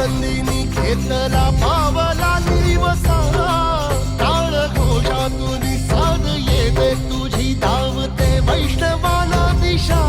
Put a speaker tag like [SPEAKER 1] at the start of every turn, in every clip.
[SPEAKER 1] आनंदिनी घेतला पावला निवसा टाळ घोषातून साध येते तुझी धावते वैष्णवाला दिशा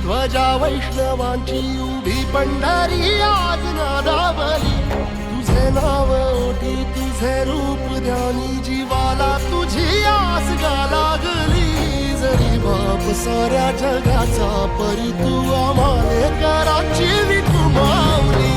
[SPEAKER 1] ध्वजा वैष्णवांची उभी पंढरी आज नादावली तुझे नाव ओठी तुझे रूप ध्यानी जीवाला तुझी आस गा लागली जरी बाप साऱ्या जगाचा परी तू आम्हाले कराची विठू माऊली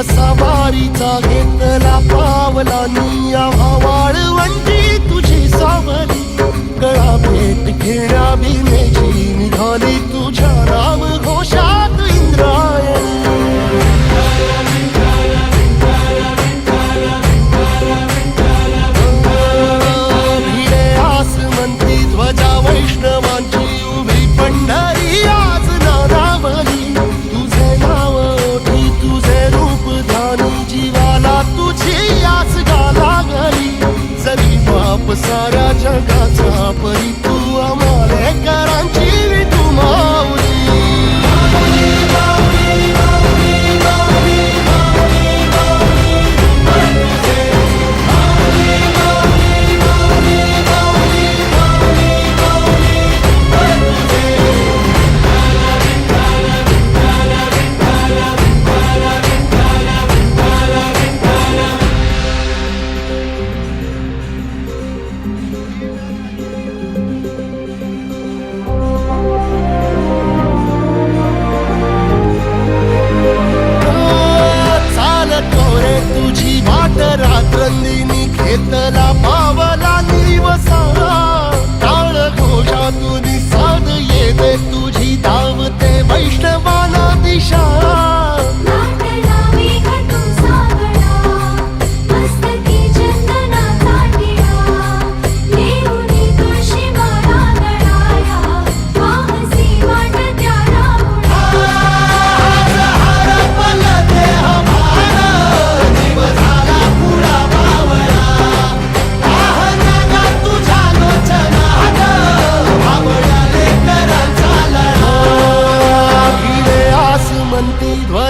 [SPEAKER 1] सवारीचा घेतला पावला निया वाळवंटी तुझी सावली गळा भेट घेण्या भीमेची निघाली तुझ्या राम घोषात इंद्रायणी भिडे आसमंती ध्वजा वैष्णवांची उभी पंढरी आज नादावली तुझे नाव ओठी तुझे रूप ध्यानी जीवाला तुझी आस गा लागली जरी बाप साऱ्या जगाचा परी तू आम्हाले करांची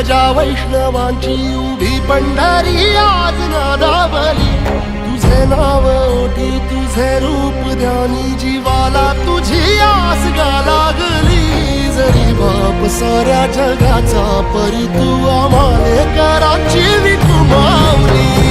[SPEAKER 1] ध्वजा वैष्णवांची उभी पंढरी आज नादावली तुझे नाव ओठी तुझे रूप ध्यानी जीवाला तुझी आस गा लागली जरी बाप साऱ्या जगाचा परी तू आम्हाले कराची विठू माऊली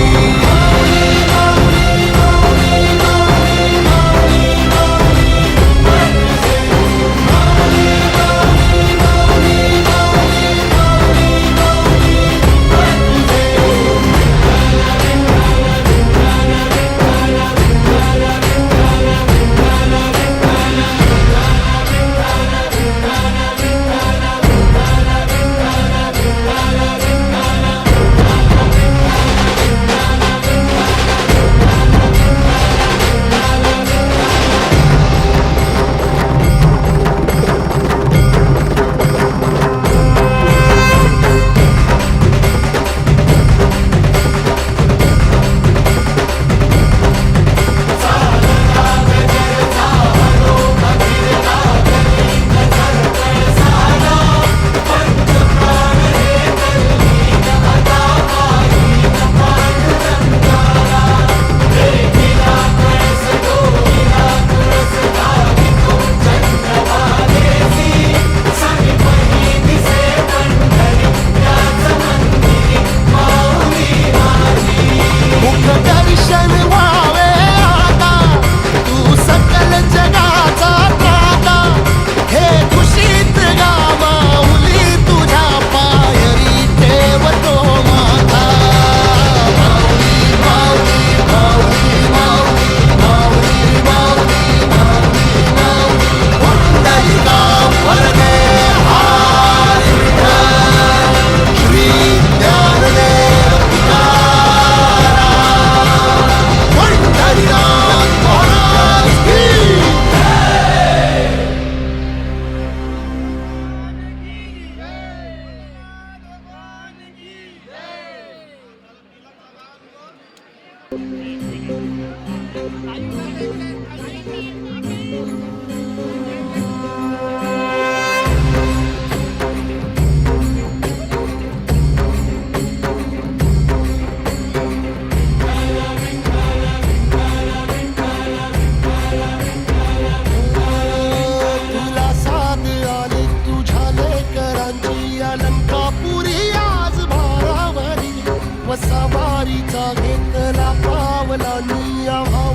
[SPEAKER 1] सवारीचा घेतला पावलांनी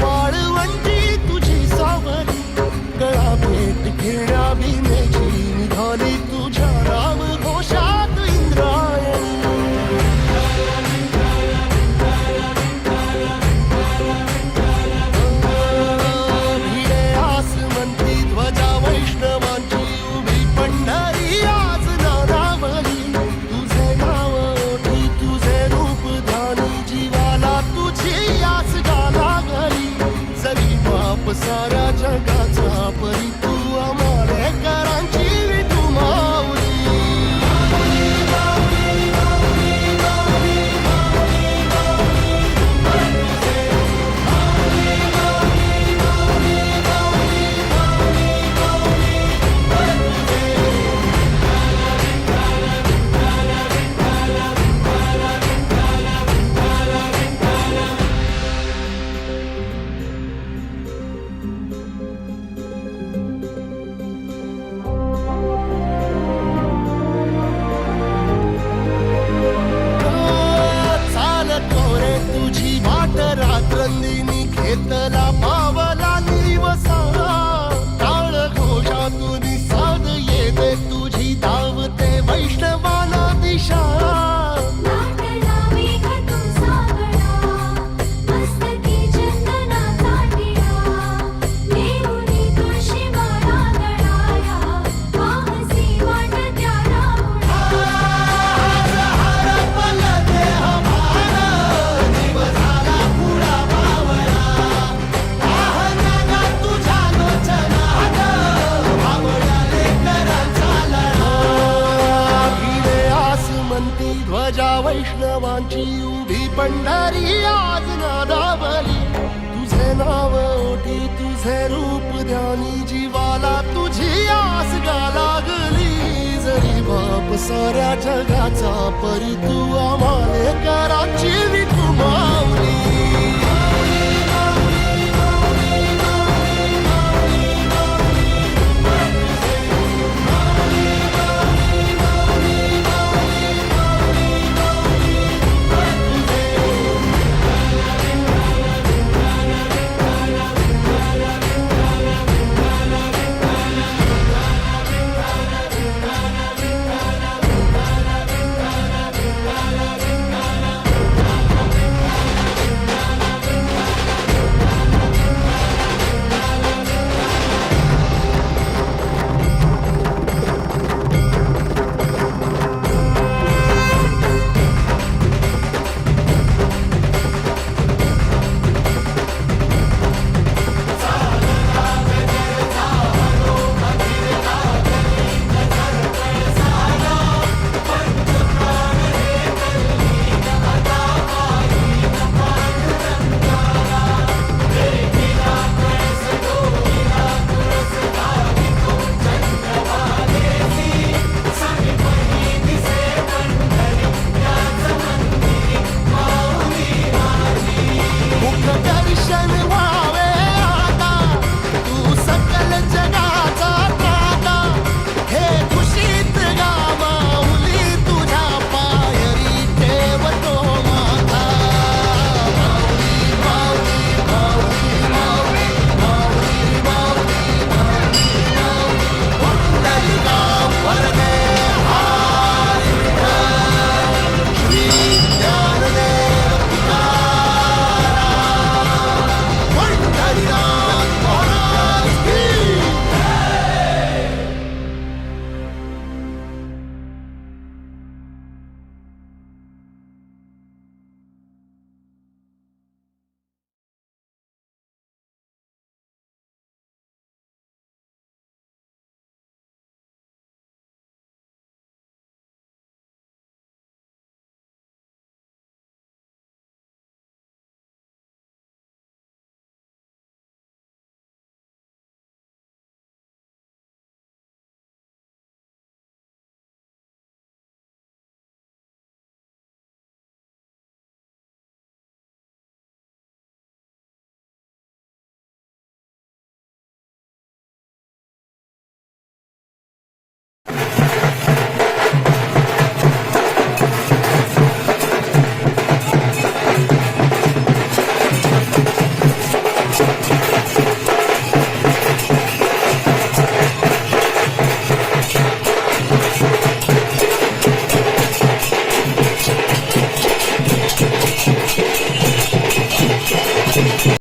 [SPEAKER 1] वाळवंटी तुझी सावली गळा भेट घेण्या भीमेची निघाली तुझ्या राम घोषात इंद्रायणी भिडे आसमंती ध्वजा वैष्णवांची उभी पंढरी आज नादावली तुझे नाव ओठी तुझे रूप जीवाला तुझी आस गा लागली जरी बाप साऱ्या जगाचा परी तू आम्हाले करांची विठू माऊली रात्रंदिनी घेतला पावला निवसा टाळ घोषातून साध येते तुझी धावते वैष्णवाला दिशा ध्वजा वैष्णवांची उभी पंढरी आज नादावली तुझे नाव ओठी तुझे रूप ध्यानी जीवाला तुझी आस गा लागली जरी बाप साऱ्या जगा जगाचा परी तू आम्हाले कराची विकू माऊली